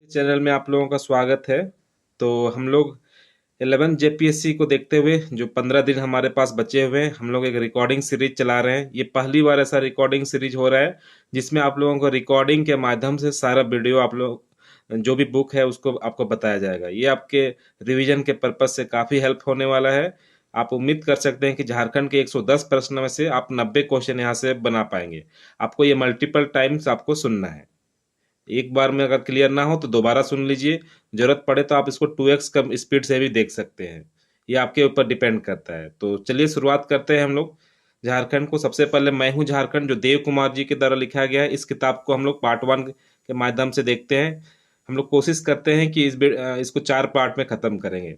Channel में आप लोगों का स्वागत है। तो हम लोग 11 जेपीएससी को देखते हुए जो 15 दिन हमारे पास बचे हुए हैं, हम लोग एक रिकॉर्डिंग सीरीज चला रहे हैं। ये पहली बार ऐसा रिकॉर्डिंग सीरीज हो रहा है जिसमें आप लोगों को रिकॉर्डिंग के माध्यम से सारा वीडियो आप लोग जो भी बुक है उसको आपको बताया जाएगा। ये आपके रिवीजन के पर्पज से काफी हेल्प होने वाला है। आप उम्मीद कर सकते हैं कि झारखंड के 110 प्रश्न में से आप 90 क्वेश्चन यहाँ से बना पाएंगे। आपको ये मल्टीपल टाइम्स आपको सुनना है। एक बार में अगर क्लियर ना हो तो दोबारा सुन लीजिए। जरूरत पड़े तो आप इसको 2x कम स्पीड से भी देख सकते हैं। ये आपके ऊपर डिपेंड करता है। तो चलिए शुरुआत करते हैं हम लोग झारखंड को। सबसे पहले मैं हूँ झारखंड, जो देव कुमार जी के द्वारा लिखा गया है। इस किताब को हम लोग पार्ट 1 के माध्यम से देखते हैं। हम लोग कोशिश करते हैं कि इसको 4 पार्ट में खत्म करेंगे।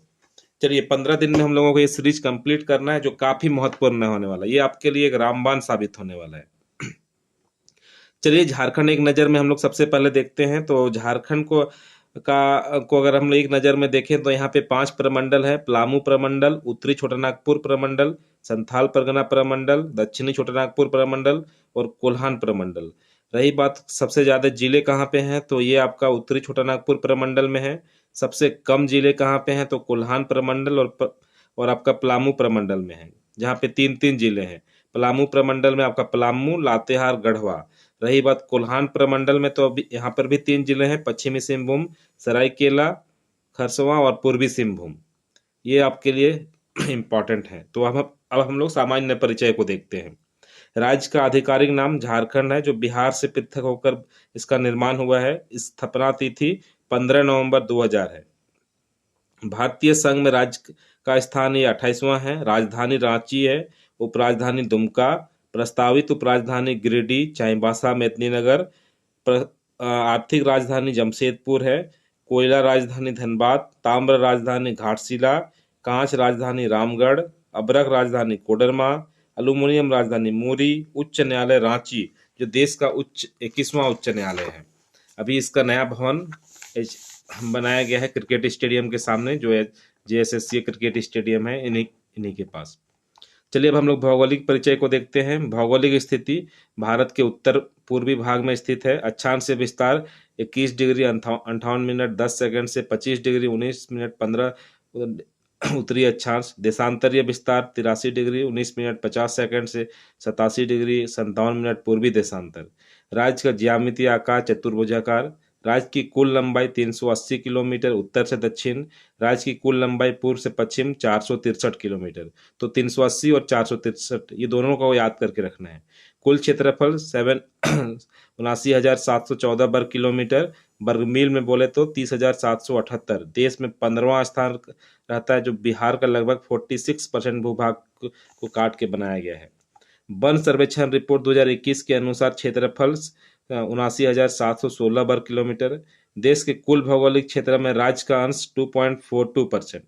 चलिए 15 दिन में हम लोगों को ये सीरीज कंप्लीट करना है, जो काफी महत्वपूर्ण होने वाला है। ये आपके लिए एक रामबाण साबित होने वाला है। चलिए झारखंड एक नज़र में हम लोग सबसे पहले देखते हैं। तो झारखंड को अगर हम लोग एक नज़र में देखें तो यहाँ पे 5 प्रमंडल है। पलामू प्रमंडल, उत्तरी छोटानागपुर प्रमंडल, संथाल परगना प्रमंडल, दक्षिणी छोटानागपुर प्रमंडल और कोल्हान प्रमंडल। रही बात सबसे ज्यादा जिले कहाँ पे हैं, तो ये आपका उत्तरी छोटानागपुर प्रमंडल में है। सबसे कम जिले कहाँ पे हैं, तो कोल्हान प्रमंडल और आपका पलामू प्रमंडल में है, जहाँ पे 3-3 जिले हैं। पलामू प्रमंडल में आपका पलामू, लातेहार, गढ़वा। रही बात कोल्हान प्रमंडल में, तो अभी यहाँ पर भी 3 जिले हैं, पश्चिमी सिंहभूम, सरायकेला, खरसवां और पूर्वी सिंहभूम। ये आपके लिए इम्पोर्टेंट है। तो अब हम लोग सामान्य परिचय को देखते हैं। राज्य का आधिकारिक नाम झारखंड है, जो बिहार से पृथक होकर इसका निर्माण हुआ है। स्थापना तिथि 15 नवंबर 2000 है। भारतीय संघ में राज्य का स्थान ये 28वां है। राजधानी रांची है। उपराजधानी दुमका। प्रस्तावित उपराजधानी गिरिडीह, चाईबासा, मेदिनीनगर। आर्थिक राजधानी जमशेदपुर है। कोयला राजधानी धनबाद। ताम्र राजधानी घाटशिला। कांच राजधानी रामगढ़। अभ्रक राजधानी कोडरमा। एल्यूमिनियम राजधानी मूरी। उच्च न्यायालय रांची, जो देश का 21वां उच्च न्यायालय है। अभी इसका नया भवन बनाया गया है क्रिकेट स्टेडियम के सामने, जो है जेएसएससी क्रिकेट स्टेडियम है, इन्हीं के पास। चलिए अब हम लोग भौगोलिक परिचय को देखते हैं। भौगोलिक स्थिति भारत के उत्तर पूर्वी भाग में स्थित है। अक्षांश से विस्तार 21 डिग्री 58 मिनट 10 सेकंड से 25 डिग्री 19 मिनट 15 उत्तरी अक्षांश। देशांतरीय विस्तार 83 डिग्री 19 मिनट 50 सेकंड से 87 डिग्री 57 मिनट पूर्वी देशांतर। राज्य का ज्यामितीय आकार चतुर्भुजाकार। राज्य की कुल लंबाई 380 किलोमीटर उत्तर से दक्षिण। राज्य की कुल लंबाई पूर्व से पश्चिम 463 किलोमीटर। तो 380 और 463 ये दोनों को याद करके रखना है। कुल क्षेत्रफल 79,714 वर्ग किलोमीटर। वर्ग मील में बोले तो 30,778। देश में 15वां स्थान रहता है, जो बिहार का लगभग 46% भूभाग को काट के बनाया गया है। वन सर्वेक्षण रिपोर्ट 2021 के अनुसार क्षेत्रफल 79,716 वर्ग किलोमीटर। देश के कुल भौगोलिक क्षेत्र में राज्य का अंश 2.42%।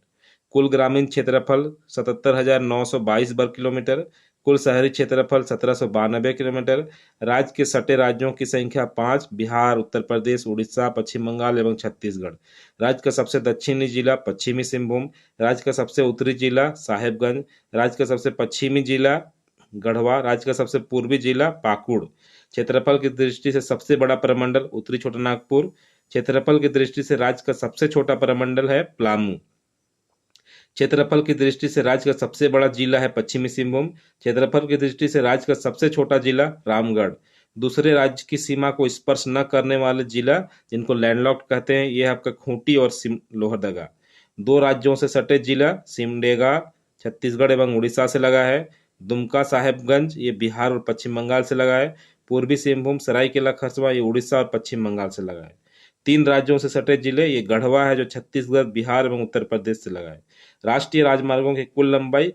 कुल ग्रामीण क्षेत्रफल 77,922 वर्ग किलोमीटर। कुल शहरी क्षेत्रफल 1792 किलोमीटर। राज्य के सटे राज्यों की संख्या 5: बिहार, उत्तर प्रदेश, उड़ीसा, पश्चिम बंगाल एवं छत्तीसगढ़। राज्य का सबसे दक्षिणी जिला पश्चिमी सिंहभूम। राज्य का सबसे उत्तरी जिला साहेबगंज। राज्य का सबसे पश्चिमी जिला गढ़वा। राज्य का सबसे पूर्वी जिला पाकुड़। क्षेत्रफल की दृष्टि से सबसे बड़ा प्रमंडल उत्तरी छोटानागपुर। क्षेत्रफल की दृष्टि से राज्य का सबसे छोटा प्रमंडल है पलामू। क्षेत्रफल की दृष्टि से राज्य का सबसे बड़ा जिला है पश्चिमी सिंहभूम। क्षेत्रफल की दृष्टि से राज्य का सबसे छोटा जिला रामगढ़। दूसरे राज्य की सीमा को स्पर्श न करने वाले जिला, जिनको लैंडलॉक्ड कहते हैं, ये आपका खूंटी और लोहरदगा। 2 राज्यों से सटे जिला सिमडेगा छत्तीसगढ़ एवं उड़ीसा से लगा है। दुमका साहेबगंज ये बिहार और पश्चिम बंगाल से लगा है। पूर्वी सिंहभूम सरायकेला खरसवां ये उड़ीसा और पश्चिम बंगाल से लगा है। 3 राज्यों से सटे जिले ये गढ़वा है, जो छत्तीसगढ़, बिहार एवं उत्तर प्रदेश से लगा है। राष्ट्रीय राजमार्गों की कुल लंबाई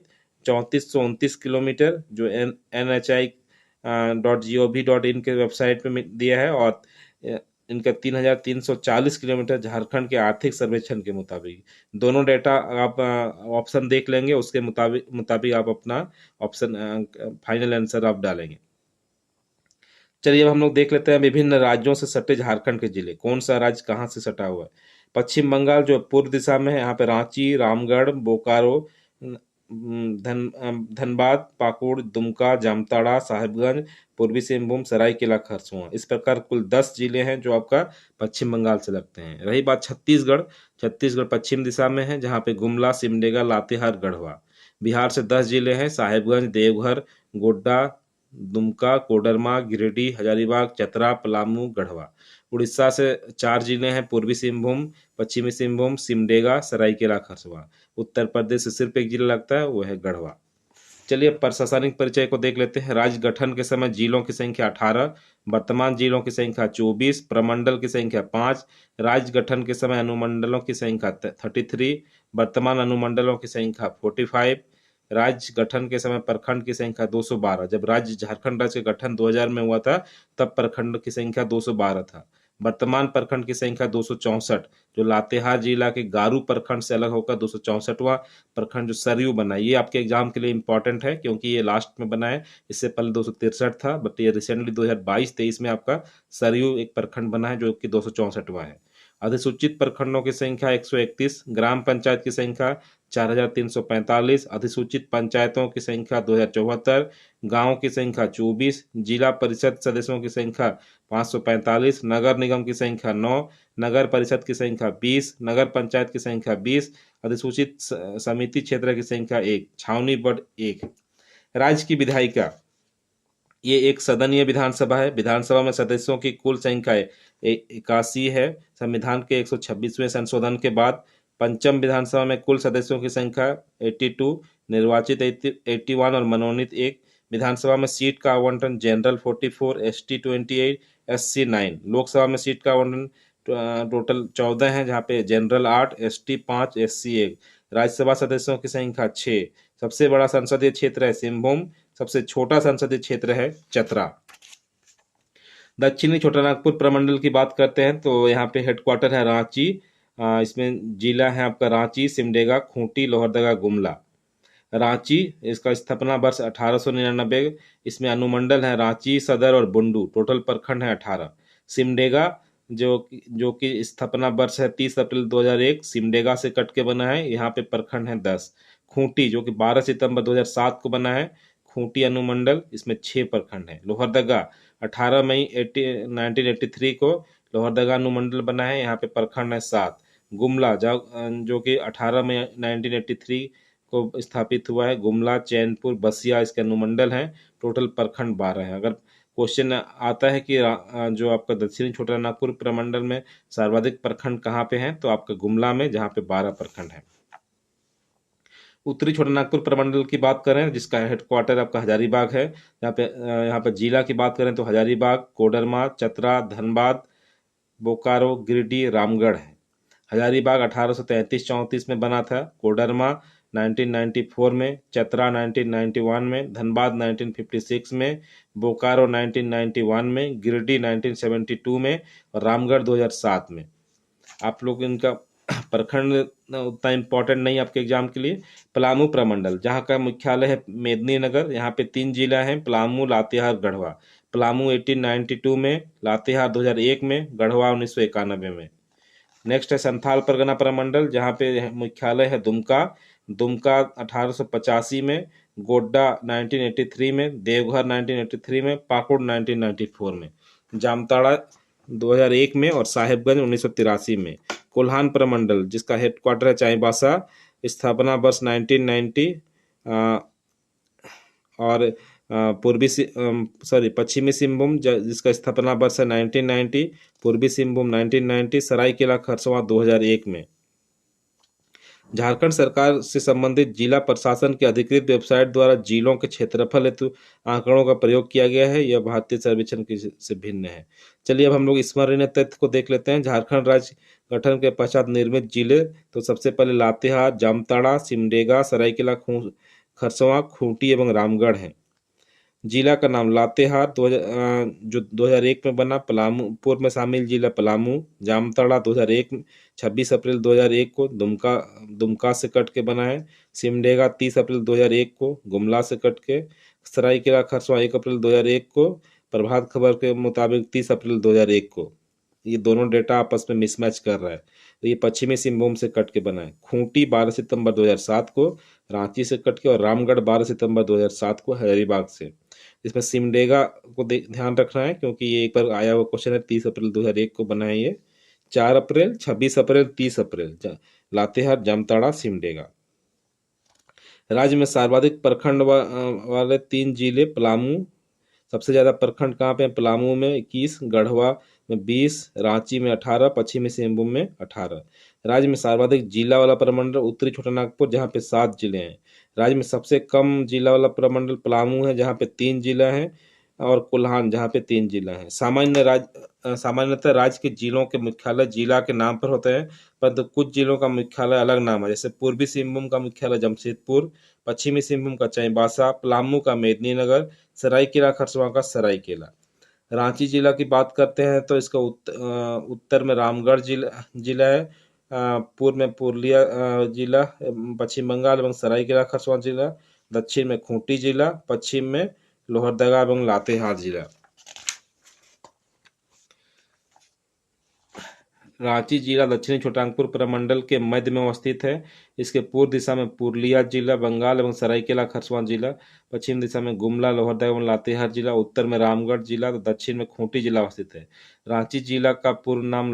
3429 किलोमीटर, जो NHAI.gov.in के वेबसाइट पे दिया है। और इनका 3340 किलोमीटर झारखंड के आर्थिक सर्वेक्षण के मुताबिक। दोनों डेटा आप ऑप्शन देख लेंगे, उसके मुताबिक आप अपना ऑप्शन फाइनल आंसर आप डालेंगे। चलिए अब हम लोग देख लेते हैं विभिन्न राज्यों से सटे झारखंड के जिले, कौन सा राज्य कहाँ से सटा हुआ है। पश्चिम बंगाल जो पूर्व दिशा में है, यहाँ पे रांची, रामगढ़, बोकारो, धनबाद, पाकुड़, दुमका, जामताड़ा, साहिबगंज, पूर्वी सिंहभूम, सरायकेला खरसुआ। इस प्रकार कुल 10 जिले हैं जो आपका पश्चिम बंगाल से लगते हैं। रही बात छत्तीसगढ़, छत्तीसगढ़ पश्चिम दिशा में है, जहाँ पे गुमला, सिमडेगा, लातेहार, गढ़वा। बिहार से 10 जिले हैं, साहेबगंज, देवघर, गोड्डा, दुमका, कोडरमा, गिरिडीह, हजारीबाग, चतरा, पलामू, गढ़वा। उड़ीसा से 4 जिले हैं, पूर्वी सिंहभूम, पश्चिमी सिंहभूम, सिमडेगा, सरायकेला खरसुआ। उत्तर प्रदेश से सिर्फ एक जिला लगता है, वो है गढ़वा। चलिए प्रशासनिक परिचय को देख लेते हैं। राज्य गठन के समय जिलों की संख्या 18, वर्तमान जिलों की संख्या 24, प्रमंडल की संख्या 5। राज्य गठन के समय अनुमंडलों की संख्या 33, वर्तमान अनुमंडलों की संख्या 45। राज्य गठन के समय प्रखंड की संख्या 212। जब राज्य झारखंड राज्य का गठन 2000 में हुआ था, तब प्रखंड की संख्या 212 था। वर्तमान प्रखंड की संख्या 264, जो लातेहार जिला के गारू प्रखंड से अलग होकर 264वां प्रखंड जो सरयू बना। ये आपके एग्जाम के लिए इंपॉर्टेंट है, क्योंकि ये लास्ट में बना है। इससे पहले 263 था, बट ये रिसेंटली 2022-23 में आपका सरयू एक प्रखंड बना है, जो कि 264वां है। अधिसूचित प्रखंडों की संख्या 131, ग्राम पंचायत की संख्या 4345, अधिसूचित पंचायतों की संख्या 2074, गांवों की संख्या 24, जिला परिषद सदस्यों की संख्या 545, नगर निगम की संख्या 9, नगर परिषद की संख्या 20, नगर पंचायत की संख्या 20, अधिसूचित समिति क्षेत्र की संख्या 1, छावनी बड़ 1। राज्य की विधायिका, ये एक सदनीय विधानसभा है। विधानसभा में सदस्यों की कुल संख्या 81 है। संविधान के 126वें संशोधन के बाद पंचम विधानसभा में कुल सदस्यों की संख्या 82, निर्वाचित 81 और मनोनीत 1। विधानसभा में सीट का आवंटन जनरल 44, एसटी 28, एससी 9। लोकसभा में सीट का आवंटन टोटल 14 है, जहाँ पे जनरल 8, एसटी 5, एससी 1। राज्यसभा सदस्यों की संख्या 6। सबसे बड़ा संसदीय क्षेत्र है सिंहभूम, सबसे छोटा संसदीय क्षेत्र है चतरा। दक्षिणी छोटानागपुर प्रमंडल की बात करते हैं तो यहाँ पे हेडक्वार्टर है रांची। इसमें जिला है आपका रांची, सिमडेगा, खूंटी, लोहरदगा, गुमला। रांची, इसका स्थापना वर्ष 1899। इसमें अनुमंडल है रांची, सदर और बुंडू। टोटल प्रखंड है 18। सिमडेगा जो कि स्थापना वर्ष है 30 अप्रैल 2001, सिमडेगा से कट के बना है। यहाँ पे प्रखंड है 10। खूंटी जो कि 12 सितंबर 2007 को बना है, खूंटी अनुमंडल, इसमें 6 प्रखंड है। लोहरदगा 18 मई 1983 को लोहरदगा अनुमंडल बना है, यहाँ पे प्रखंड है 7। गुमला जो कि 18 मई 1983 को स्थापित हुआ है। गुमला, चैनपुर, बसिया इसके अनुमंडल हैं। टोटल प्रखंड 12 है। अगर क्वेश्चन आता है कि जो आपका दक्षिणी छोटानागपुर प्रमंडल में सर्वाधिक प्रखंड कहाँ पे हैं, तो आपका गुमला में, जहाँ पे 12 प्रखंड है। उत्तरी छोटानागपुर प्रमंडल की बात करें, जिसका हेडक्वार्टर आपका हजारीबाग है। यहाँ पे जिला की बात करें तो हजारीबाग, कोडरमा, चतरा, धनबाद, बोकारो, गिरिडीह, रामगढ़ है। हजारीबाग 1833-34 में बना था, कोडरमा 1994 में, चतरा 1991 में, धनबाद 1956 में, बोकारो 1991 में, गिरिडीह 1972 में और रामगढ़ 2007 में। आप लोग इनका प्रखंड उतना इम्पोर्टेंट नहीं आपके एग्जाम के लिए। पलामू प्रमंडल, जहाँ का मुख्यालय है मेदिनीनगर। यहाँ पे 3 जिला हैं, पलामू, लातेहार, गढ़वा। पलामू 1892 में, लातेहार 2001 में, गढ़वा 1991 में। नेक्स्ट है संथाल परगना प्रमंडल, जहाँ पे मुख्यालय है दुमका। दुमका 1885 में, गोड्डा 1983 में, देवघर 1983 में, पाकुड़ 1994 में, जामताड़ा 2001 में और साहिबगंज 1983 में। कोल्हान प्रमंडल, जिसका हेडक्वार्टर है चाईबासा, स्थापना वर्ष 1990 और पश्चिमी सिंहभूम जिसका स्थापना वर्ष है 1990, पूर्वी सिंहभूम 1990, सरायकेला खरसवां 2001 में। झारखंड सरकार से संबंधित जिला प्रशासन के अधिकृत वेबसाइट द्वारा जिलों के क्षेत्रफल हेतु आंकड़ों का प्रयोग किया गया है। यह भारतीय सर्वेक्षण से भिन्न है। चलिए अब हम लोग स्मरणीय तथ्य को देख लेते हैं। झारखंड राज्य गठन के पश्चात निर्मित जिले, तो सबसे पहले लातेहार, जामताड़ा, सिमडेगा, सरायकेला खरसवां, खूंटी एवं रामगढ़ है। जिला का नाम लातेहार जो 2001 में बना। पलामू पूर्व में शामिल जिला पलामू। जामताड़ा 2001 26 अप्रैल 2001 को दुमका से कट के बना है। सिमडेगा 30 अप्रैल 2001 को गुमला से कट के। सरायकेला खरसवां 1 अप्रैल 2001 को। प्रभात खबर के मुताबिक 30 अप्रैल 2001 को। ये दोनों डेटा आपस में मिसमैच कर रहा है। तो ये पश्चिमी सिंहभूम से कट के बना है। खूंटी 12 सितंबर 2007 को रांची से कट के, और रामगढ़ 12 सितंबर 2007 को हजारीबाग से। इसमें सिमडेगा को ध्यान रखना है, क्योंकि ये एक बार आया हुआ क्वेश्चन है। 30 अप्रैल 2001 को बना है ये। 4 अप्रैल, 26 अप्रैल, 30 अप्रैल लातेहार, जामताड़ा, सिमडेगा। राज्य में सर्वाधिक प्रखंड वाले 3 जिले पलामू। सबसे ज्यादा प्रखंड कहाँ पे हैं? पलामू में 21, गढ़वा में 20, रांची में 18, पश्चिमी सिंहभूम में 18। राज्य में सर्वाधिक जिला वाला प्रमंडल उत्तरी छोटानागपुर, जहाँ पे 7 जिले हैं। राज्य में सबसे कम जिला वाला प्रमंडल पलामू है, जहाँ पे 3 जिला है, और कोल्हान, जहाँ पे 3 जिला है। सामान्यतः राज्य के जिलों के मुख्यालय जिला के नाम पर होते हैं, परंतु कुछ जिलों का मुख्यालय अलग नाम है। जैसे पूर्वी सिंहभूम का मुख्यालय जमशेदपुर, पश्चिमी सिंहभूम का चाईबासा, पलामू का मेदिनीनगर, सरायकेला खरसावां का सरायकेला। रांची जिला की बात करते हैं तो इसका उत्तर में रामगढ़ जिला है, पूर्व में पुरुलिया जिला, पश्चिम बंगाल एवं सरायकेला खरसावां जिला, दक्षिण में खूंटी जिला, पश्चिम में लोहरदगा एवं लातेहार जिला। रांची जिला दक्षिणी छोटानागपुर प्रमंडल के मध्य में अवस्थित है। इसके पूर्व दिशा में पुरुलिया जिला, बंगाल एवं सरायकेला खरसावां जिला, पश्चिम दिशा में गुमला, लोहरदगा एवं लातेहार जिला, उत्तर में रामगढ़ जिला, तो दक्षिण में खूंटी जिला अवस्थित है। रांची जिला का पूर्व नाम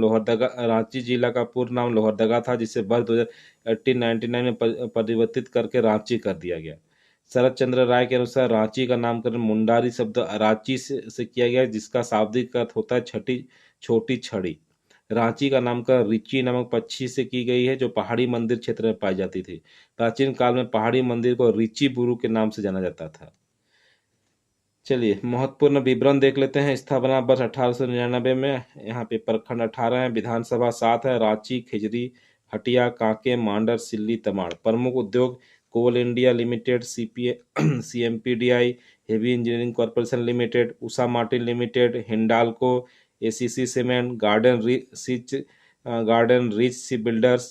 लोहरदगा था, जिसे वर्ष 1899 में परिवर्तित करके रांची कर दिया गया। शरद चंद्र राय के अनुसार रांची का नामकरण मुंडारी शब्द रांची से किया गया, जिसका शाब्दिक अर्थ होता है छोटी छड़ी। रांची का नामकरण रिची नामक पक्षी से की गई है, जो पहाड़ी मंदिर क्षेत्र में पाई जाती थी। प्राचीन काल में पहाड़ी मंदिर को रिची बुरु के नाम से जाना जाता था। चलिए महत्वपूर्ण विवरण देख लेते हैं। स्थापना वर्ष 1899 में। यहाँ पे प्रखंड 18 है, विधानसभा 7 है। रांची, खिजरी, हटिया, कांके, मांडर, सिल्ली, तमाड़। प्रमुख उद्योग Coal India Limited, CMPDI, Heavy Engineering Corporation Limited, Usha Martin Limited, Hindalco, ACC cement, Garden Reach shipbuilders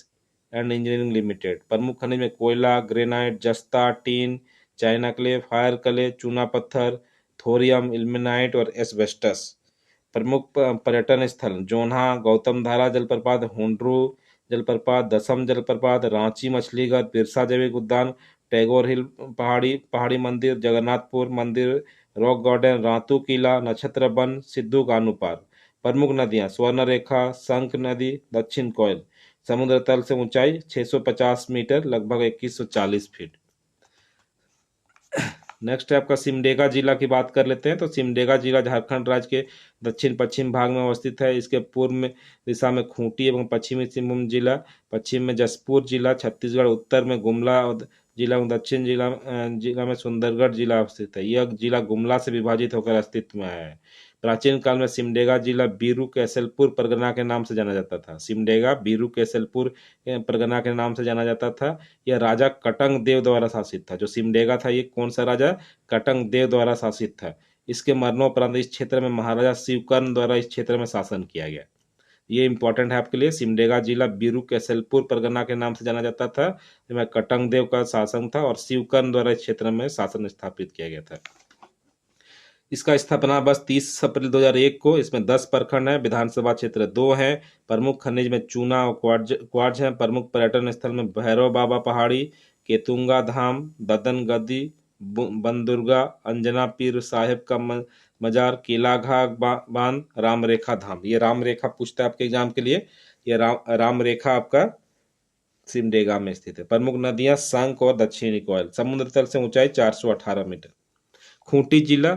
and engineering limited. प्रमुख खनिज में कोयला, ग्रेनाइट, जस्ता, tin, China clay, fire clay, चूना पत्थर, थोरियम, इल्मेनाइट और एस्बेस्टस। प्रमुख पर्यटन स्थल जोन्हा, गौतम धारा जलप्रपात, हुंड्रू जलप्रपात, दसम जलप्रपात, रांची मछलीघर, बिरसा जैविक उद्यान, टैगोर हिल पहाड़ी मंदिर, जगन्नाथपुर मंदिर, रॉक गार्डन, रातू किला, नक्षत्र वन, सिद्धू कान्हू पार्क। प्रमुख नदियां स्वर्ण रेखा, शंख नदी, दक्षिण कोयल। समुद्र तल से ऊंचाई 650 मीटर, लगभग 2140 फीट। नेक्स्ट है आपका सिमडेगा जिला की बात कर लेते हैं। तो सिमडेगा जिला झारखंड राज्य के दक्षिण पश्चिम भाग में अवस्थित है। इसके पूर्व में दिशा में खूंटी एवं पश्चिमी सिंहभूम जिला, पश्चिम में जसपुर जिला छत्तीसगढ़, उत्तर में गुमला जिला एवं दक्षिण जिला में सुंदरगढ़ जिला अवस्थित है। यह जिला गुमला से विभाजित होकर अस्तित्व में आया है। प्राचीन काल में सिमडेगा जिला बीरू कैसलपुर परगना के नाम से जाना जाता था। सिमडेगा बीरू कैसलपुर परगना के नाम से जाना जाता था। यह राजा कटंग देव द्वारा शासित था। जो सिमडेगा था, ये कौन सा राजा? कटंग देव द्वारा शासित था। इसके मरणोपरांत इस क्षेत्र में महाराजा शिवकर्ण द्वारा इस क्षेत्र में शासन किया गया। ये इंपॉर्टेंट है आपके लिए। सिमडेगा जिला बीरू कैसलपुर परगना के नाम से जाना जाता था, जिसमें कटंग देव का शासन था और शिवकर्ण द्वारा इस क्षेत्र में शासन स्थापित किया गया था। इसका स्थापना बस 30 अप्रैल 2001 को। इसमें 10 प्रखंड है, विधानसभा क्षेत्र 2 है। प्रमुख खनिज में चूना और क्वार्ज है। प्रमुख पर्यटन स्थल में भैरव बाबा पहाड़ी, केतुंगा धाम, ददन गद्दी, बनदुर्गा, अंजना पीर साहेब का मजार, केलाघाट बांध, राम रेखा धाम। ये राम रेखा पूछता है आपके एग्जाम के लिए। ये राम रेखा आपका सिमडेगा में स्थित है। प्रमुख नदियां शंख और दक्षिणी कोयल। समुद्र तल से ऊंचाई 418 मीटर। खूंटी जिला,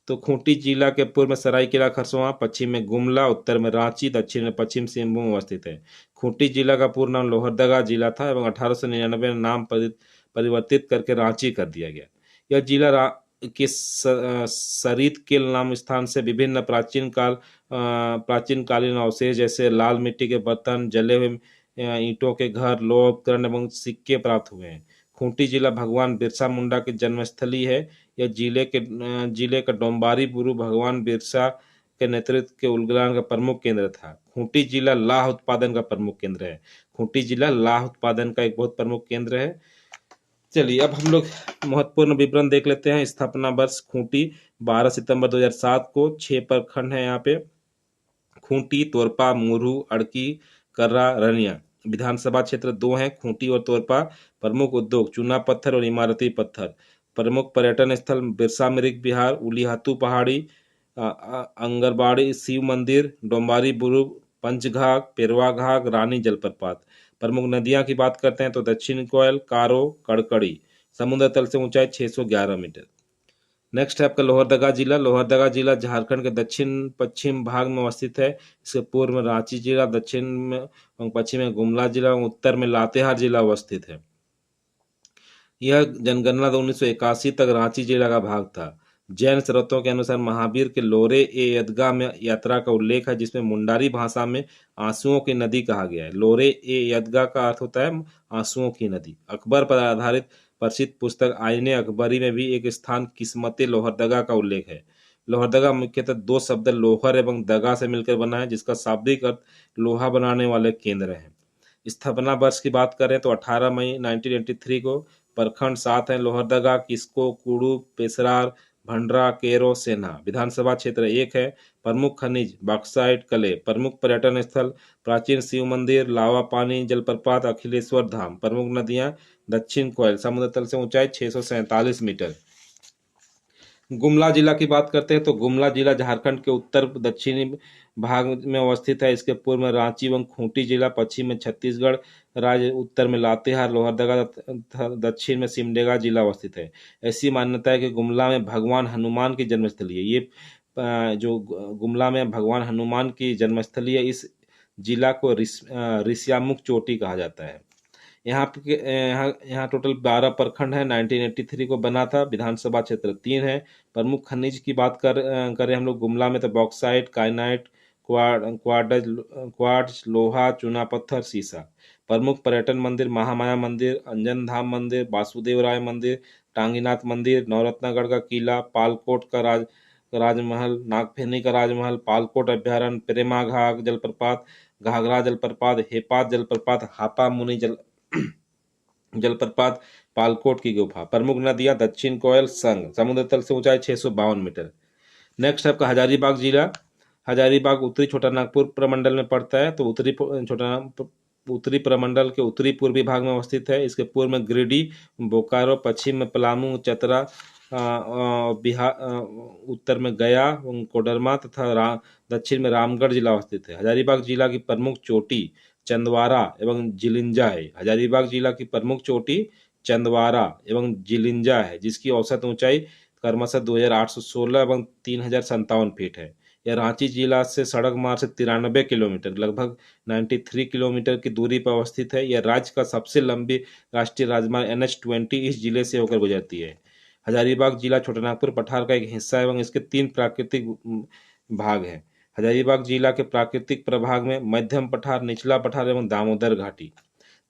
तो खूंटी जिला के पूर्व में सरायकेला खरसावां, पश्चिम में गुमला, उत्तर में रांची, दक्षिण में पश्चिम सिंहभूम अवस्थित है। खूंटी जिला का पूर्ण नाम लोहरदगा जिला था एवं 1899 में नाम परिवर्तित करके रांची कर दिया गया। यह जिला के सरित केल नाम स्थान से विभिन्न प्राचीन कालीन अवशेष जैसे लाल मिट्टी के बर्तन, जले हुए ईंटों के घर, लोह उपकरण एवं सिक्के प्राप्त हुए हैं। खूंटी जिला भगवान बिरसा मुंडा की जन्मस्थली है। यह जिले का डोंबारी बुरु भगवान बिरसा के नेतृत्व के उद्यान का प्रमुख केंद्र था। खूंटी जिला लाह उत्पादन का प्रमुख केंद्र है। खूंटी जिला लाह उत्पादन का एक बहुत प्रमुख केंद्र है। चलिए अब हम लोग महत्वपूर्ण विवरण देख लेते हैं। स्थापना वर्ष खूंटी 12 सितंबर 2007 को। 6 प्रखंड है यहाँ पे। खूंटी, तोरपा, मुरहू, अड़की, कर्रा, रनिया। विधानसभा क्षेत्र 2 हैं, खूंटी और तोरपा। प्रमुख उद्योग चूना पत्थर और इमारती पत्थर। प्रमुख पर्यटन स्थल बिरसा मिरिक बिहार, उलीहातू पहाड़ी, अंगरबाड़ी शिव मंदिर, डोम्बारी बुरुग, पंचघाघ, पेरवा घाघ, रानी जलप्रपात। प्रमुख नदियां की बात करते हैं तो दक्षिण कोयल, कारो, कड़कड़ी। समुद्र तल से ऊंचाई 611 मीटर। नेक्स्ट है आपका लोहरदगा जिला। लोहरदगा जिला झारखंड के दक्षिण पश्चिम भाग में अवस्थित है। इसके पूर्व में रांची जिला, दक्षिण में पश्चिम में गुमला जिला और उत्तर में लातेहार जिला अवस्थित है। यह जनगणना 1981 तक रांची जिला का भाग था। जैन स्रोतों के अनुसार महावीर के लोरे ए यदगा में यात्रा का उल्लेख है, जिसमें मुंडारी भाषा में आंसुओं की नदी कहा गया है। लोरे ए यदगा का अर्थ होता है आंसुओं की नदी। अकबर पर आधारित प्रसिद्ध पुस्तक आईने अकबरी में भी एक स्थान किस्मते लोहरदगा का उल्लेख है। लोहरदगा मुख्यतः दो शब्द लोहर एवं दगा से मिलकर बना है, जिसका शाब्दिक अर्थ लोहा बनाने वाले केंद्र है। स्थापना वर्ष की बात करें तो 18 मई 1983 को। प्रखंड 7 हैं लोहरदगा, किस्को, कुड़ू, पेसरार, भंडरा, केरो, सेना। विधानसभा क्षेत्र 1 है। प्रमुख खनिज बॉक्साइट, कले। प्रमुख पर्यटन स्थल प्राचीन शिव मंदिर, लावा पानी जलप्रपात, अखिलेश्वर धाम। प्रमुख नदियां दक्षिण कोयल, समुद्र तल से ऊंचाई 647 मीटर। गुमला जिला की बात करते हैं तो गुमला जिला झारखंड के उत्तर दक्षिणी भाग में अवस्थित है। इसके पूर्व में रांची एवं खूंटी जिला, पश्चिम में छत्तीसगढ़ राज्य, उत्तर में लातेहार, लोहरदगा तथा दक्षिण में सिमडेगा जिला अवस्थित है। ऐसी मान्यता है कि गुमला में भगवान हनुमान की जन्मस्थली है। ये जो गुमला में भगवान हनुमान की जन्मस्थली है, इस जिला को ऋषियामुख चोटी कहा जाता है। यहाँ टोटल 12 प्रखंड है। 1983 को बना था। विधानसभा क्षेत्र 3 है। प्रमुख खनिज की बात करें हम लोग गुमला में तो बॉक्साइट, काइनाइट, क्वार्ट्ज, लोहा, चूना पत्थर, सीसा। प्रमुख पर्यटन मंदिर महामाया मंदिर, अंजन धाम मंदिर, वासुदेव राय मंदिर, टांगीनाथ मंदिर, नवरत्नगढ़ का किला, पालकोट का राजमहल, नागफेनी का राजमहल, पालकोट अभ्यारण्य, प्रेमा घाघ जलप्रपात, घाघरा जलप्रपात, हेपात जलप्रपात, हापा मुनि जलप्रपात, पालकोट की गुफा। प्रमुख नदियां दक्षिण कोयल, संग। समुद्र तल से ऊंचाई 652 मीटर। नेक्स्ट है आपका हजारीबाग जिला। हजारीबाग उत्तरी छोटा नागपुर प्रमंडल में पड़ता है। तो उत्तरी प्रमंडल के उत्तरी पूर्वी भाग में अवस्थित है। इसके पूर्व में गिरिडीह, बोकारो, पश्चिम में पलामू, चतरा, बिहार, उत्तर में गया, कोडरमा तथा दक्षिण में रामगढ़ जिला अवस्थित है। हजारीबाग जिला की प्रमुख चोटी चंदवारा एवं जिलिंजा है। हजारीबाग जिला की प्रमुख चोटी चंदवारा एवं जिलिंजा है, जिसकी औसत ऊंचाई क्रमशः 2816 एवं 3057 फीट है। यह रांची जिला से सड़क मार्ग से 93 किलोमीटर, लगभग 93 किलोमीटर की दूरी पर अवस्थित है। यह राज्य का सबसे लंबी राष्ट्रीय राजमार्ग NH-20 इस जिले से होकर गुजरती है। हजारीबाग जिला छोटानागपुर पठार का एक हिस्सा है एवं इसके 3 प्राकृतिक भाग हैं। हजारीबाग जिला के प्राकृतिक प्रभाग में मध्यम पठार, निचला पठार एवं दामोदर घाटी।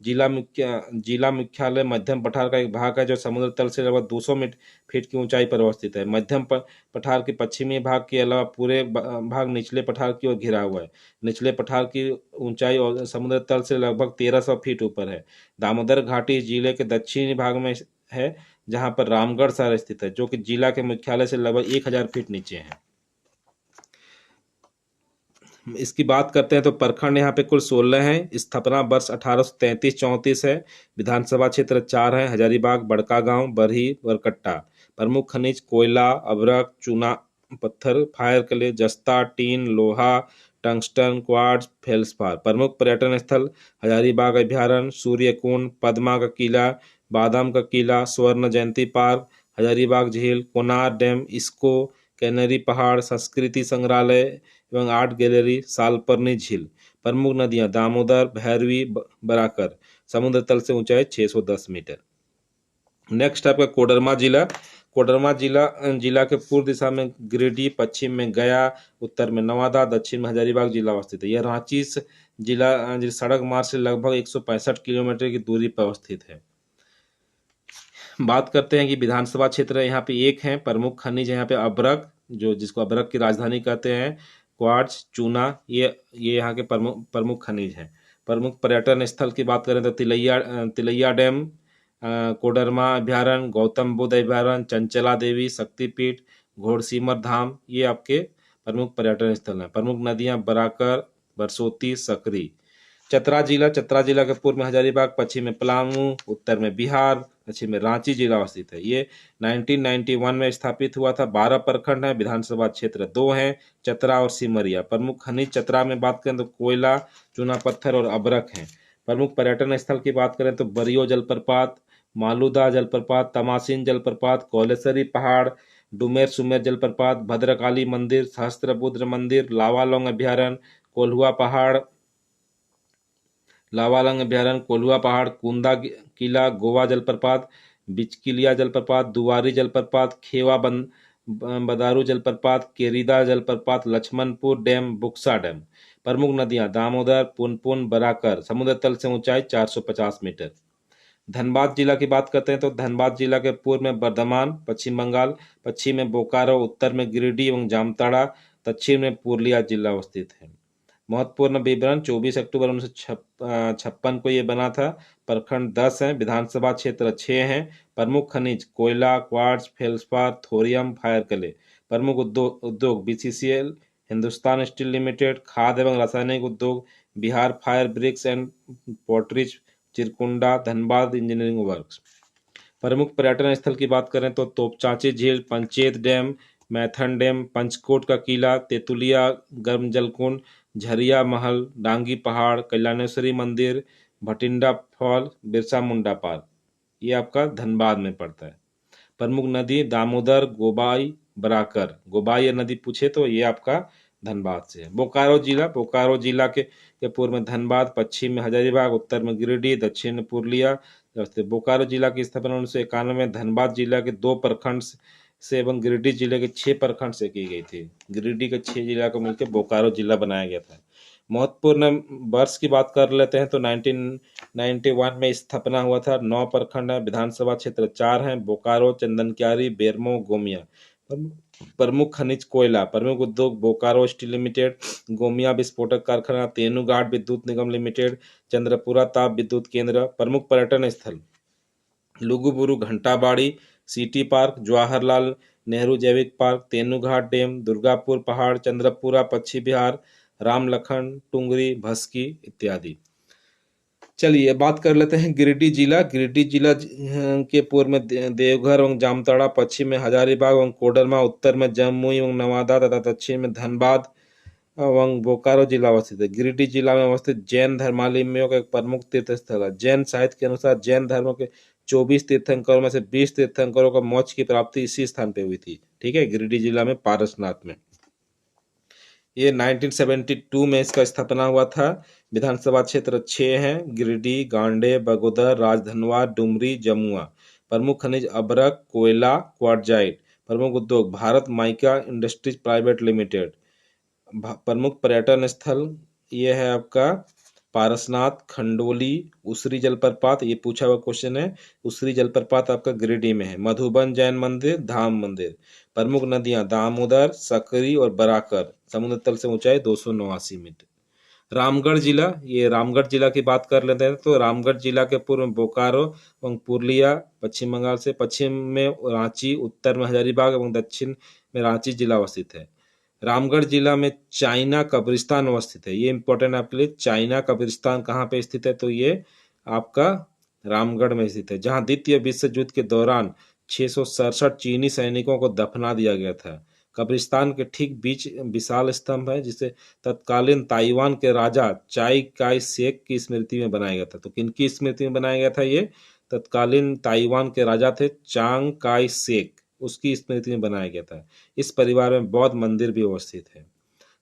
जिला मुख्यालय मध्यम पठार का एक भाग है, जो समुद्र तल से लगभग 200 फीट की ऊंचाई पर अवस्थित है। मध्यम पठार के पश्चिमी भाग के अलावा पूरे भाग निचले पठार की ओर घिरा हुआ है। निचले पठार की ऊंचाई और समुद्र तल से लगभग 1300 फीट ऊपर है। दामोदर घाटी जिले के दक्षिणी भाग में है, जहां पर रामगढ़ शहर स्थित है, जो कि जिला के मुख्यालय से लगभग 1000 फीट नीचे है। इसकी बात करते हैं तो प्रखंड यहाँ पे कुल 16 हैं। स्थापना वर्ष 1833-34 है। विधानसभा क्षेत्र 4 है। हजारीबाग, बड़का गांव, बरही, वरकट्टा। प्रमुख खनिज कोयला, अभ्रक, चूना पत्थर, फायर क्ले, जस्ता, टीन, लोहा, टंगस्टन, क्वार्ट्ज, फेल्सपार। प्रमुख पर्यटन स्थल हजारीबाग अभ्यारण्य, सूर्यकुंड, पद्मा का किला, बादाम का किला, स्वर्ण जयंती पार्क, हजारीबाग झील, कोनार डैम, इस्को, कैनरी पहाड़, संस्कृति संग्रहालय एवं आर्ट गैलरी, सालपर्नी झील। प्रमुख नदियां दामोदर, भैरवी, बराकर। समुद्र तल से ऊंचाई 610 मीटर। नेक्स्ट आपका कोडरमा जिला। कोडरमा जिला के पूर्व दिशा में गिरिडीह, पश्चिम में गया, उत्तर में नवादा, दक्षिण में हजारीबाग जिला अवस्थित है। यह रांची जिला सड़क मार्ग से लगभग 165 किलोमीटर की दूरी पर अवस्थित है। बात करते हैं कि विधानसभा क्षेत्र यहाँ पे 1 है। प्रमुख खनिज यहाँ पे अभ्रक, जिसको अभ्रक की राजधानी कहते हैं, क्वार्ट्ज, चूना, ये यहाँ के प्रमुख खनिज हैं। प्रमुख पर्यटन स्थल की बात करें तो तिलैया डैम, कोडरमा अभ्यारण्य, गौतम बुद्ध अभ्यारण्य, चंचला देवी शक्तिपीठ, घोड़सीमर धाम, ये आपके प्रमुख पर्यटन स्थल हैं। प्रमुख नदियां बराकर, बरसोती, सकरी। चतरा जिला के पूर्व में हजारीबाग, पश्चिम में पलामू, उत्तर में बिहार, पश्चिम में रांची जिला अवस्थित है। ये 1991 में स्थापित हुआ था। 12 प्रखंड है, विधानसभा क्षेत्र 2 हैं, चतरा और सिमरिया। प्रमुख खनिज चतरा में बात करें तो कोयला, चूना पत्थर और अबरक हैं। प्रमुख पर्यटन स्थल की बात करें तो बरियो जलप्रपात, मालूदा जलप्रपात, तमासिन जलप्रपात, कौलेसरी पहाड़, डुमेर सुमेर जलप्रपात, भद्रकाली मंदिर, सहस्त्रबुद्ध मंदिर, लावालोंग अभ्यारण्य, कोल्हुआ पहाड़, लावालंग अभ्यारण्य, कोल्हुआ पहाड़, कुंदा किला, गोवा जलप्रपात, बिचकिलिया जलप्रपात, दुवारी जलप्रपात, खेवा बदारू जलप्रपात, केरीदा जलप्रपात, लक्ष्मणपुर डैम, बुक्सा डैम। प्रमुख नदियां दामोदर, पुनपुन, बराकर। समुद्र तल से ऊंचाई 450 मीटर। धनबाद जिला की बात करते हैं तो धनबाद जिला के पूर्व में बर्धमान, पश्चिम बंगाल, पश्चिम में बोकारो, उत्तर में गिरिडीह एवं जामताड़ा, दक्षिण में पुरुलिया जिला अवस्थित है। महत्वपूर्ण विवरण 24 अक्टूबर 1956 को ये बना था। प्रखंड 10 हैं, विधानसभा क्षेत्र 6 हैं। प्रमुख खनिज कोयला, quartz, feldspar, thorium, fire clay. प्रमुख उद्योग बीसीसीएल, हिंदुस्तान स्टील लिमिटेड। खाद्य एवं रासायनिक उद्योग Bihar fire bricks and potteries, Chirkunda, Dhanbad engineering works. प्रमुख पर्यटन स्थल की बात करें तो तोपचांची झील, पंचेत डैम, मैथन डैम, पंचकोट का किला, तेतुलिया गर्म जलकुंड, झरिया महल, डांगी पहाड़, कल्याणेश्वरी मंदिर, भटिंडा फॉल, बिरसा मुंडा पार्क। ये आपका धनबाद में पड़ता है। प्रमुख नदी दामोदर, गोबाई, बराकर। गोबाई नदी पूछे तो ये आपका धनबाद से है। बोकारो जिला के पूर्व में धनबाद, पश्चिम में हजारीबाग, उत्तर में गिरिडीह, दक्षिण में पुरुलिया। बोकारो जिला की स्थापना 1991 में धनबाद जिला के 2 प्रखंड से एवं गिरिडीह जिले के 6 प्रखंड से की गई थी। गिरिडीह के 6 जिला को मिलकर बोकारो जिला बनाया गया था। महत्वपूर्ण वर्ष की बात कर लेते हैं तो 1991 में स्थापना हुआ था। 9 प्रखंड है, विधानसभा क्षेत्र 4 हैं, बोकारो, चंदनक्यारी, बेरमो, गोमिया। प्रमुख खनिज कोयला। प्रमुख उद्योग बोकारो स्टील लिमिटेड, गोमिया विस्फोटक कारखाना, तेनुघाट विद्युत निगम लिमिटेड, चंद्रपुरा ताप विद्युत केंद्र। प्रमुख पर्यटन स्थल लुगुबुरु घंटाबाड़ी, सिटी पार्क, जवाहरलाल नेहरू जैविक पार्क, तेनुघाट डैम, दुर्गापुर पहाड़, चंद्रपुरा पश्चिम बिहार, रामलखन, टुंगरी, भस्की इत्यादि। चलिए बात कर लेते हैं गिरिडीह जिला। गिरिडीह जिला के पूर्व में देवघर एवं जामताड़ा, पश्चिम में हजारीबाग एवं कोडरमा, उत्तर में जमुई एवं नवादा तथा दक्षिण में धनबाद एवं बोकारो जिला अवस्थित है। गिरिडीह जिला में अवस्थित जैन धर्मावलंबियों का एक प्रमुख तीर्थ स्थल है। जैन साहित्य के अनुसार जैन धर्म के 24 तीर्थंकरों में से 20 तीर्थंकरों को मोक्ष की प्राप्ति इसी स्थान पे हुई थी। ठीक है, गिरिडीह जिला में पारसनाथ में। ये 1972 में इसका स्थापना हुआ था। विधानसभा क्षेत्र 6 हैं, गिरिडीह, गांडे, बगोदर, राजधनवा, डुमरी, जमुआ। प्रमुख खनिज अबरक, कोयला, क्वार्टजाइट। प्रमुख उद्योग Bharat mica industries private limited. प्रमुख पर्यटन स्थल ये है आपका पारसनाथ, खंडोली, उसरी जलप्रपात। ये पूछा हुआ क्वेश्चन है। उसरी जलप्रपात आपका गिरिडीह में है। मधुबन जैन मंदिर, धाम मंदिर। प्रमुख नदियां दामोदर, सकरी और बराकर। समुद्र तल से ऊंचाई 289 मीटर। रामगढ़ जिला, ये रामगढ़ जिला की बात कर लेते हैं तो रामगढ़ जिला के पूर्व में बोकारो एवं पुरुलिया, पश्चिम बंगाल से, पश्चिम में रांची, उत्तर में हजारीबाग एवं दक्षिण में रांची जिला अवस्थित है। रामगढ़ जिला में चाइना कब्रिस्तान अवस्थित है। ये इंपॉर्टेंट आपके लिए। चाइना कब्रिस्तान कहाँ पे स्थित है तो ये आपका रामगढ़ में स्थित है, जहां द्वितीय विश्व युद्ध के दौरान 667 चीनी सैनिकों को दफना दिया गया था। कब्रिस्तान के ठीक बीच विशाल स्तंभ है, जिसे तत्कालीन ताइवान के राजा चाई काय शेक की स्मृति में बनाया गया था। तो किनकी स्मृति में बनाया गया था ये? तत्कालीन ताइवान के राजा थे चांग काय शेक, उसकी स्मृति में बनाया गया था। इस परिवार में बौद्ध मंदिर भी अवस्थित है।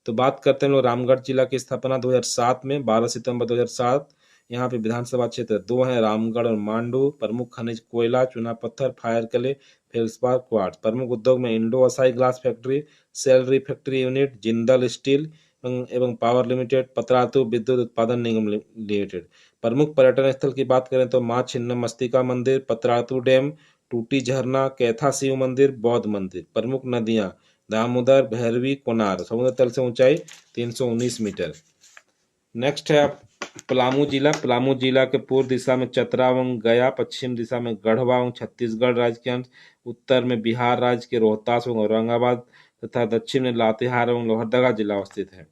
तो बात करते हैं लोग रामगढ़ जिला की स्थापना 2007 में, 12 सितंबर 2007। यहाँ पे विधानसभा क्षेत्र 2 है, रामगढ़ और मांडू। प्रमुख खनिज कोयला, चूना पत्थर, फायर क्ले, फेल्सपार, क्वार्ट्ज। प्रमुख उद्योग में Indo Asahi glass factory, SAIL refractory unit, Jindal steel एवं पावर लिमिटेड, पतरातु विद्युत उत्पादन निगम लिमिटेड। प्रमुख पर्यटन स्थल की बात करें तो माँ छिन्नमस्तिका मंदिर, पतरातु डैम, टूटी झरना, कैथा शिव मंदिर, बौद्ध मंदिर। प्रमुख नदियां दामोदर, भैरवी, कोनार। समुद्र तल से ऊंचाई 319 मीटर। नेक्स्ट है आप पलामू जिला। पलामू जिला के पूर्व दिशा में चतरा एवं गया, पश्चिम दिशा में गढ़वा एवं छत्तीसगढ़ राज्य के अंश, उत्तर में बिहार राज्य के रोहतास एवं औरंगाबाद तथा दक्षिण में लातेहार एवं लोहरदगा जिला अवस्थित है।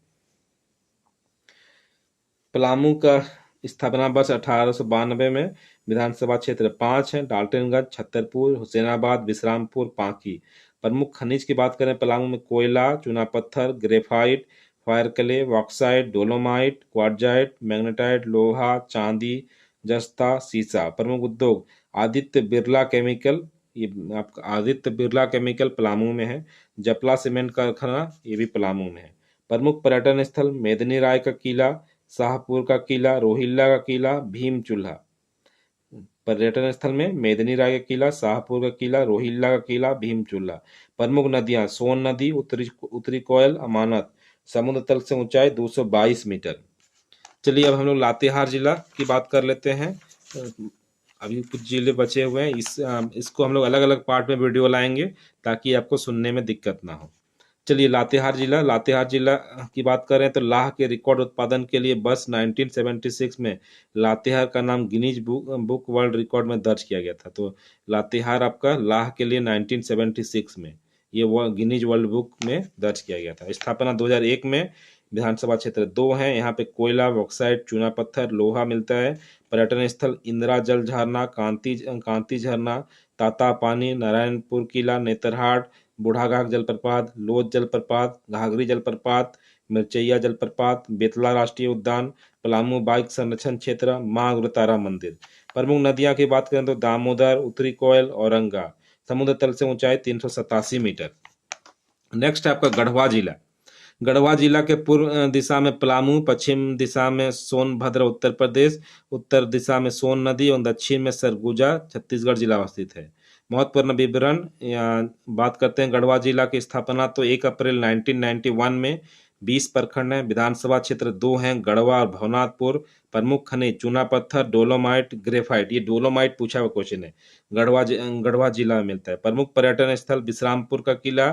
पलामू का स्थापना वर्ष 1892 में। विधानसभा क्षेत्र 5 है। डाल्टनगंज, छतरपुर, हुसैनाबाद, विश्रामपुर, पांकी। प्रमुख खनिज की बात करें पलामू में कोयला, चूना पत्थर, graphite, fire clay, bauxite, dolomite, quartzite, magnetite, लोहा, चांदी, जस्ता, सीसा। प्रमुख उद्योग आदित्य बिरला केमिकल, ये आपका आदित्य बिरला केमिकल पलामू में है। जपला सीमेंट कारखाना, ये भी पलामू में है। प्रमुख पर्यटन स्थल मेदिनी राय का किला, शाहपुर का किला, रोहिल्ला का किला, भीम चूल्हा। पर्यटन स्थल में मेदिनी राय का किला, शाहपुर का किला, रोहिल्ला का किला, भीम चूल्हा। प्रमुख नदियां सोन नदी, उत्तरी उत्तरी कोयल, अमानत। समुद्र तल से ऊंचाई 222 मीटर। चलिए अब हम लोग लातेहार जिला की बात कर लेते हैं। अभी कुछ जिले बचे हुए हैं, इसको हम लोग अलग अलग पार्ट में वीडियो लाएंगे ताकि आपको सुनने में दिक्कत ना हो। चलिए लातेहार जिला की बात करें तो लाह के रिकॉर्ड उत्पादन के लिए वर्ष 1976 में लातेहार का नाम गिनीज बुक वर्ल्ड रिकॉर्ड में दर्ज किया गया था। तो लातेहार आपका लाह के लिए 1976 में ये गिनीज वर्ल्ड बुक में दर्ज किया गया था। स्थापना 2001 में। विधानसभा क्षेत्र 2 है। यहाँ पे कोयला, बॉक्साइट, चूना पत्थर, लोहा मिलता है। पर्यटन स्थल इंदिरा जल झरना, कांति झरना, ताता पानी, नारायणपुर किला, नेतरहाट, बूढ़ाघाट जलप्रपात, लोध जलप्रपात, घाघरी जलप्रपात, मिर्चैया जलप्रपात, बेतला राष्ट्रीय उद्यान, पलामू बाइक संरक्षण क्षेत्र, माँ अग्रतारा मंदिर। प्रमुख नदियां की बात करें तो दामोदर, उत्तरी कोयल, औरंगा। समुद्र तल से ऊंचाई 387 मीटर। नेक्स्ट है आपका गढ़वा जिला। गढ़वा जिला के पूर्व दिशा में पलामू, पश्चिम दिशा में सोनभद्र उत्तर प्रदेश, उत्तर दिशा में सोन नदी और दक्षिण में सरगुजा छत्तीसगढ़ जिला अवस्थित है। महत्वपूर्ण विवरण बात करते हैं गढ़वा जिला की स्थापना तो 1 अप्रैल 1991 में। 20 प्रखंड है। विधानसभा क्षेत्र 2 हैं, गढ़वा और भवनाथपुर। प्रमुख खनिज चूना पत्थर, डोलोमाइट, ग्रेफाइट। ये डोलोमाइट पूछा हुआ क्वेश्चन है, गढ़वा जिला में मिलता है। प्रमुख पर्यटन स्थल विश्रामपुर का किला,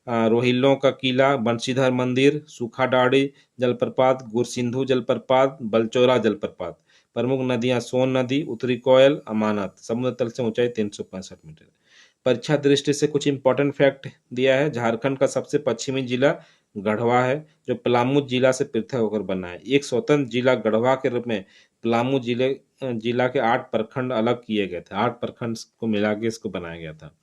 रोहिल्लों का किला, बंशीधर मंदिर, सूखाडाड़ी जलप्रपात, गुरसिंधु जलप्रपात, बलचौरा जलप्रपात। प्रमुख नदियां सोन नदी, उत्तरी कोयल, अमानत। समुद्र तल से ऊंचाई 365 मीटर। परीक्षा दृष्टि से कुछ इंपॉर्टेंट फैक्ट दिया है। झारखंड का सबसे पश्चिमी जिला गढ़वा है, जो पलामू जिला से पृथक होकर बना है। एक स्वतंत्र जिला गढ़वा के रूप में पलामू जिला के 8 प्रखंड अलग किए गए थे। 8 प्रखंड को मिला के इसको बनाया गया था।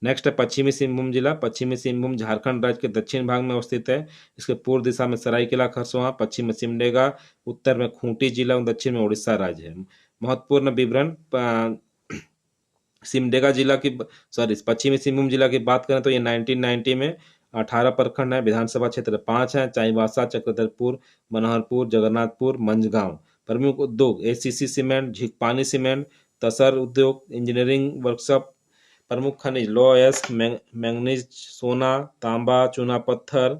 नेक्स्ट है पश्चिमी सिंहभूम जिला। पश्चिमी सिंहभूम झारखंड राज्य के दक्षिण भाग में अवस्थित है। इसके पूर्व दिशा में सरायकेला खरसावां, पश्चिम में सिमडेगा, उत्तर में खूंटी जिला और दक्षिण में उड़ीसा राज्य है। महत्वपूर्ण विवरण सिमडेगा जिला की पश्चिमी सिंहभूम जिला की बात करें तो ये 1990 में 18 प्रखंड है। विधानसभा क्षेत्र 5 है। चाईबासा, चक्रधरपुर, मनोहरपुर, जगन्नाथपुर, मंझगांव। प्रमुख उद्योग एसीसी सीमेंट, झींकपानी सीमेंट, तसर उद्योग, इंजीनियरिंग वर्कशॉप। प्रमुख खनिज लोएस, मैंगनीज, सोना, तांबा, चूना पत्थर,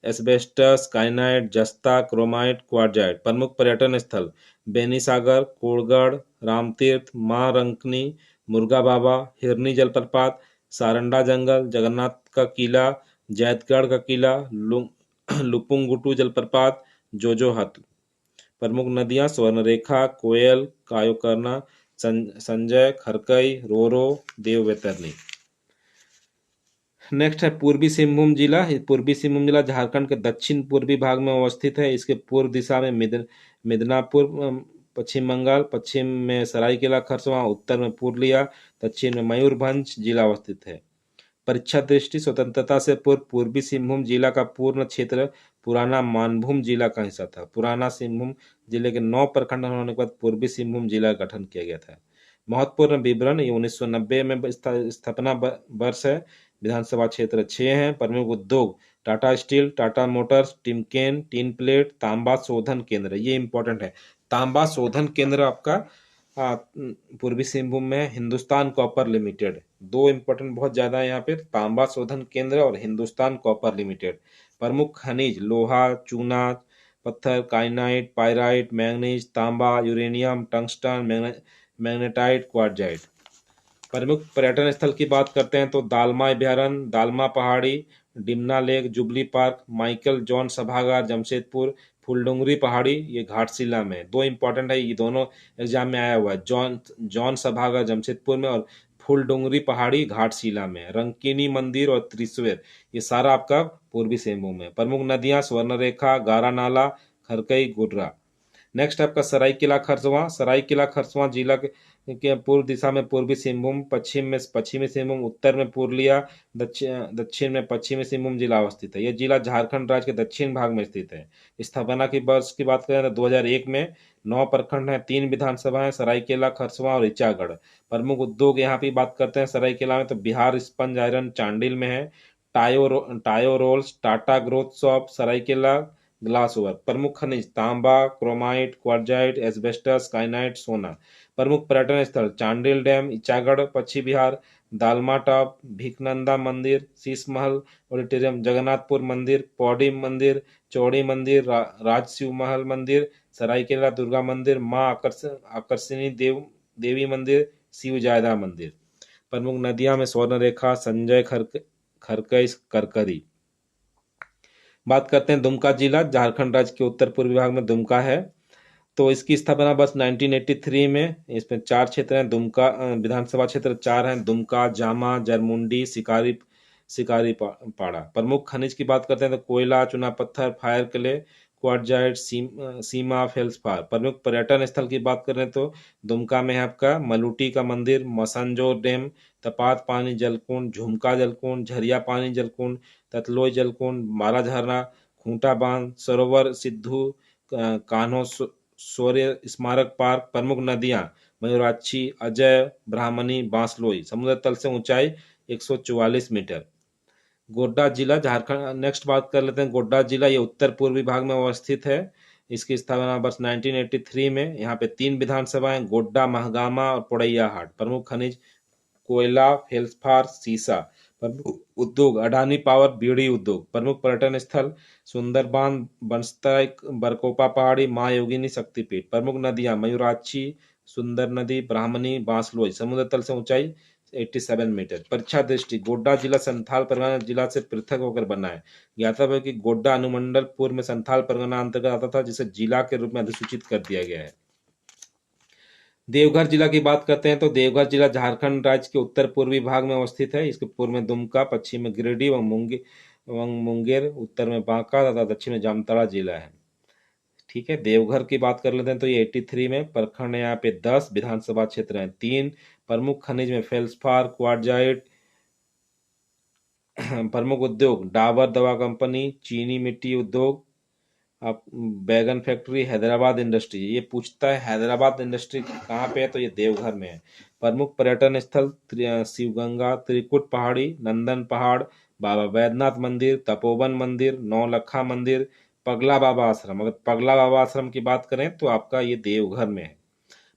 एस्बेस्टस, काइनाइट, जस्ता, क्रोमाइट, क्वार्टजाइट। प्रमुख पर्यटन स्थल बेनीसागर, कोड़गढ़, रामतीर्थ, माँ रंकनी, मुर्गा बाबा, हिरनी जलप्रपात, सारंडा जंगल, जगन्नाथ का किला, जैतगढ़ का किला, लुपुंगुटू जलप्रपात, जोजोहत। प्रमुख नदियां स्वर्णरेखा, कोयल, कायोकर्णा, संजय, खरकई, रोरो, देववेतरनी। नेक्स्ट है पूर्वी सिंहभूम जिला। पूर्वी सिंहभूम जिला झारखंड के दक्षिण पूर्वी भाग में अवस्थित है। इसके पूर्व दिशा में मिदनापुर, पश्चिम बंगाल, पश्चिम में सरायकेला खरसावां, उत्तर में पुरुलिया, दक्षिण में मयूरभंज जिला अवस्थित है। परीक्षा दृष्टि स्वतंत्रता से पूर्व पूर्वी सिंहभूम जिला का पूर्ण क्षेत्र पुराना मानभूम जिला का हिस्सा था। पुराना सिंहभूम जिले के 9 प्रखंड होने के बाद पूर्वी सिंहभूम जिला का गठन किया गया था। महत्वपूर्ण विवरण ये 1990 में स्थापना वर्ष है। विधानसभा क्षेत्र 6 है। प्रमुख उद्योग Tata steel, Tata Motors, Timken, tin plate, तांबा शोधन केंद्र। ये इंपॉर्टेंट है, तांबा शोधन केंद्र आपका पूर्वी सिंहभूम में हिंदुस्तान कॉपर लिमिटेड। 2 इंपॉर्टेंट बहुत ज्यादा है यहाँ पे, तांबा शोधन केंद्र और हिंदुस्तान कॉपर लिमिटेड। प्रमुख खनिज लोहा, चूना पत्थर, काइनाइट, पायराइट, मैंगनीज, तांबा, यूरेनियम, टंगस्टन, मैग्नेटाइट, क्वार्टजाइट। प्रमुख पर्यटन स्थल की बात करते हैं तो दालमा अभ्यारण्य, दालमा पहाड़ी, Dimna lake, jubilee park, Michael John सभागार जमशेदपुर, फूलडुंगरी पहाड़ी, ये घाटशिला में। 2 इंपॉर्टेंट है, ये दोनों एग्जाम में आया हुआ है। जॉन सभागार जमशेदपुर में और फूलडोंगरी पहाड़ी घाटशिला में, रंकिनी मंदिर और त्रिस्वेर, ये सारा आपका पूर्वी सिंहभूम में। प्रमुख नदियां स्वर्णरेखा, गारा नाला, खरकई, गुडरा। नेक्स्ट आपका सरायकेला खरसावां। सरायकेला खरसावां जिला के पूर्व दिशा में पूर्वी सिंहभूम, पश्चिम में पश्चिमी सिंहभूम, उत्तर में पुरुलिया, दक्षिण में पश्चिमी सिंहभूम जिला अवस्थित है। यह जिला झारखंड राज्य के दक्षिण भाग में स्थित है। स्थापना की वर्ष की बात करें तो 2001 में। 9 प्रखंड है, 3 विधानसभा है, सरायकेला, खरसावां और इचागढ़। प्रमुख उद्योग यहाँ पे बात करते हैं सरायकेला में तो बिहार स्पंज आयरन चांडिल में है, Tayo rolls, Tata growth shop, Seraikela glass ओवर। प्रमुख खनिज तांबा, क्रोमाइट, क्वार्जाइट, एस्बेस्टस, काइनाइट, सोना। प्रमुख पर्यटन स्थल चांडिल डैम, इचागढ़, पश्चिम बिहार, दालमा टॉप, भिकनंदा मंदिर, शीश महल ऑडिटोरियम, जगन्नाथपुर मंदिर, पौड़ी मंदिर, चौड़ी मंदिर, राजशिव महल मंदिर, सरायकेला दुर्गा मंदिर, माँ आकर्षणी देवी मंदिर, शिव जायदा मंदिर। प्रमुख नदियां में स्वर्णरेखा, संजय, खरकई, करकरी। बात करते हैं दुमका जिला, झारखंड राज्य के उत्तर पूर्वी भाग में दुमका है। तो इसकी स्थापना बस 1983 में। इसमें 4 क्षेत्र हैं। दुमका विधानसभा क्षेत्र 4 हैं, दुमका, जामा, जरमुंडी, शिकारी पाड़ा। प्रमुख खनिज की बात करते हैं तो कोयला, चुना पत्थर, फायर क्ले, क्वार्जाइट, सीमा, फेल्सपार। प्रमुख पर्यटन स्थल की बात करें तो दुमका में है आपका मलूटी का मंदिर, मसंजो डैम, तपात पानी जलकुंड, झुमका जलकुंड, झरिया पानी जलकुंड, ततलोई जलकुंड, मारा झरना, खूंटा बांध, सरोवर, सिद्धू कान्हो शौर्य स्मारक पार्क। प्रमुख नदियां मयूराक्षी, अजय, ब्राह्मणी, बांसलोई। समुद्र तल से ऊंचाई 144 मीटर। गोड्डा जिला झारखंड। नेक्स्ट बात कर लेते हैं गोड्डा जिला, ये उत्तर पूर्वी भाग में अवस्थित है। इसकी स्थापना वर्ष 1983 में। यहाँ पे 3 विधानसभाएं, गोड्डा, महगामा और पोड़ैयाहाट। प्रमुख खनिज कोयला, फेल्सपार, सीसा। प्रमुख उद्योग अडानी पावर, बीड़ी उद्योग। प्रमुख पर्यटन स्थल सुंदरबान, बनस्तय, बरकोपा पहाड़ी, माँ योगिनी शक्तिपीठ। प्रमुख नदियां मयूराक्षी, सुंदर नदी, ब्राह्मणी, बांसलोई। समुद्र तल से ऊंचाई 87 मीटर। परीक्षा दृष्टि गोड्डा जिला संथाल परगना जिला से पृथक होकर बना है। ज्ञातव्य है कि गोड्डा अनुमंडल पूर्व में संथाल परगना अंतर्गत आता था, जिसे जिला के रूप में अधिसूचित कर दिया गया है। देवघर जिला की बात करते हैं तो देवघर जिला झारखंड राज्य के उत्तर पूर्वी भाग में अवस्थित है। इसके पूर्व में दुमका, पश्चिम में गिरिडीह एवं मुंगेर, उत्तर में बांका तथा दक्षिण में जामताड़ा जिला है। ठीक है, देवघर की बात कर लेते हैं तो ये 83 में। प्रखंड यहाँ पे 10, विधानसभा क्षेत्र हैं 3। प्रमुख खनिज में फेल्सपार, क्वार्जाइट। प्रमुख उद्योग डाबर दवा कंपनी, चीनी मिट्टी उद्योग, आप बैगन फैक्ट्री, हैदराबाद इंडस्ट्री। ये पूछता है हैदराबाद इंडस्ट्री कहाँ पे है तो ये देवघर में है। प्रमुख पर्यटन स्थल शिवगंगा, त्रिकुट पहाड़ी, नंदन पहाड़, बाबा बैद्यनाथ मंदिर, तपोवन मंदिर, नौलखा मंदिर, पगला बाबा आश्रम। अगर पगला बाबा आश्रम की बात करें तो आपका ये देवघर में है।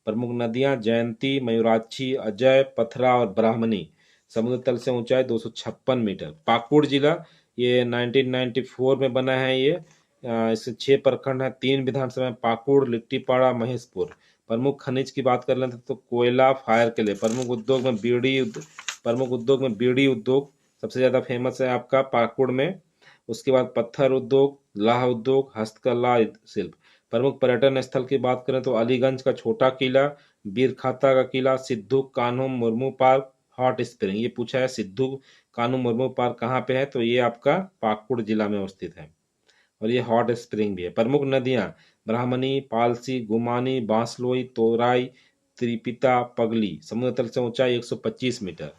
प्रमुख नदियां जयंती, मयूराक्षी, अजय, पथरा और ब्राह्मणी। समुद्र तल से ऊंचाई 256 मीटर। पाकुड़ जिला ये 1994 में बना है। ये इससे 6 प्रखंड है, 3 विधानसभा, पाकुड़, लिट्टीपाड़ा, महेशपुर। प्रमुख खनिज की बात कर लेते तो कोयला, फायर के लिए। प्रमुख उद्योग में बीड़ी उद्योग सबसे ज्यादा फेमस है आपका पाकुड़ में। उसके बाद पत्थर उद्योग, लाह उद्योग, हस्तकला शिल्प। प्रमुख पर्यटन स्थल की बात करें तो अलीगंज का छोटा किला, बीरखाता का किला, Sidhu Kanhu Murmu park, hot spring. ये पूछा है सिद्धू कान्हू मुर्मू पार्क कहाँ पे है तो ये आपका पाकुड़ जिला में अवस्थित है और ये हॉट स्प्रिंग भी है। प्रमुख नदियां ब्राह्मणी, पालसी, गुमानी, बांसलोई, तोराई, त्रिपिता, पगली। समुद्र तल से ऊंचाई 125 मीटर।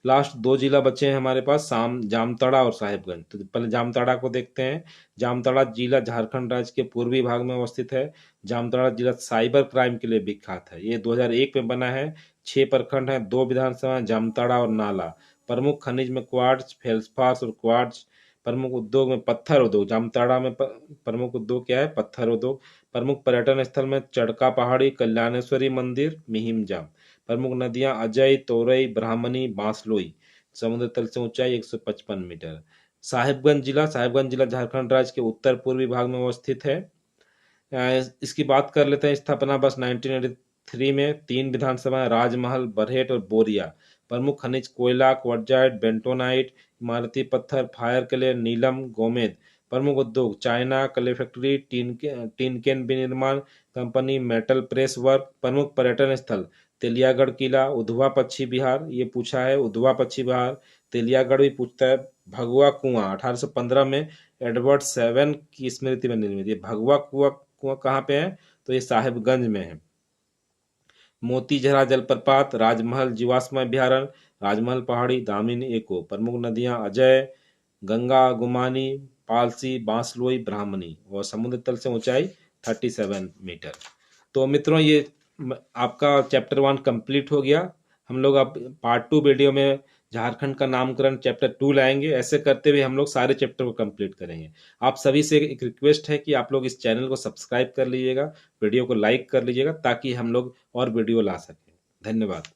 लास्ट 2 जिला बचे हैं हमारे पास, जामताड़ा और साहिबगंज। तो पहले जामताड़ा को देखते हैं। जामताड़ा जिला झारखंड राज्य के पूर्वी भाग में अवस्थित है। जामताड़ा जिला साइबर क्राइम के लिए विख्यात है। ये 2001 में बना है। 6 प्रखंड है, 2 विधानसभा, जामताड़ा और नाला। प्रमुख खनिज में क्वार्ट्ज, फेल्सपार और क्वार्ट्ज। प्रमुख उद्योग में पत्थर उद्योग। जामताड़ा में प्रमुख उद्योग क्या है? पत्थर उद्योग। प्रमुख पर्यटन स्थल में चड़का पहाड़ी, कल्याणेश्वरी मंदिर, मिहिमजाम। प्रमुख नदियां अजय, तोरई, ब्राह्मणी, बांसलोई। समुद्र तल से ऊंचाई 155 मीटर। साहिबगंज जिला झारखंड राज्य के उत्तर पूर्वी भाग में अवस्थित है। इसकी बात कर लेते हैं। स्थापना बस 1983 में। 3 विधानसभा, राजमहल, बरहेट और बोरिया। प्रमुख खनिज कोयला, क्वार्जाइट, बेंटोनाइट, इमारती पत्थर, फायर क्ले, नीलम, गोमेद। प्रमुख उद्योग China, clay factory, tin can विनिर्माण कंपनी, मेटल प्रेस वर्क। प्रमुख पर्यटन स्थल तेलियागढ़ किला, उधवा पश्चिम बिहार ये पूछा है, उधवा पश्चिम बिहार। तेलियागढ़ भी पूछता है। भगवा कुआं 1815 में एडवर्ड सेवन की स्मृति में निर्मित। ये भगवा कुआं कुआं कहाँ पे है? तो ये साहिबगंज में है। मोतीझरा जलप्रपात, राजमहल जीवाश्म अभ्यारण्य, राजमहल पहाड़ी, दामिनी एको। प्रमुख नदियां अजय, गंगा, गुमानी, पालसी, बांसलोई, ब्राह्मणी। और समुद्र तल से ऊंचाई 37 मीटर। तो मित्रों ये आपका चैप्टर 1 कंप्लीट हो गया। हम लोग अब पार्ट 2 वीडियो में झारखंड का नामकरण चैप्टर 2 लाएंगे। ऐसे करते हुए हम लोग सारे चैप्टर को कंप्लीट करेंगे। आप सभी से एक रिक्वेस्ट है कि आप लोग इस चैनल को सब्सक्राइब कर लीजिएगा, वीडियो को लाइक कर लीजिएगा, ताकि हम लोग और वीडियो ला सकें। धन्यवाद।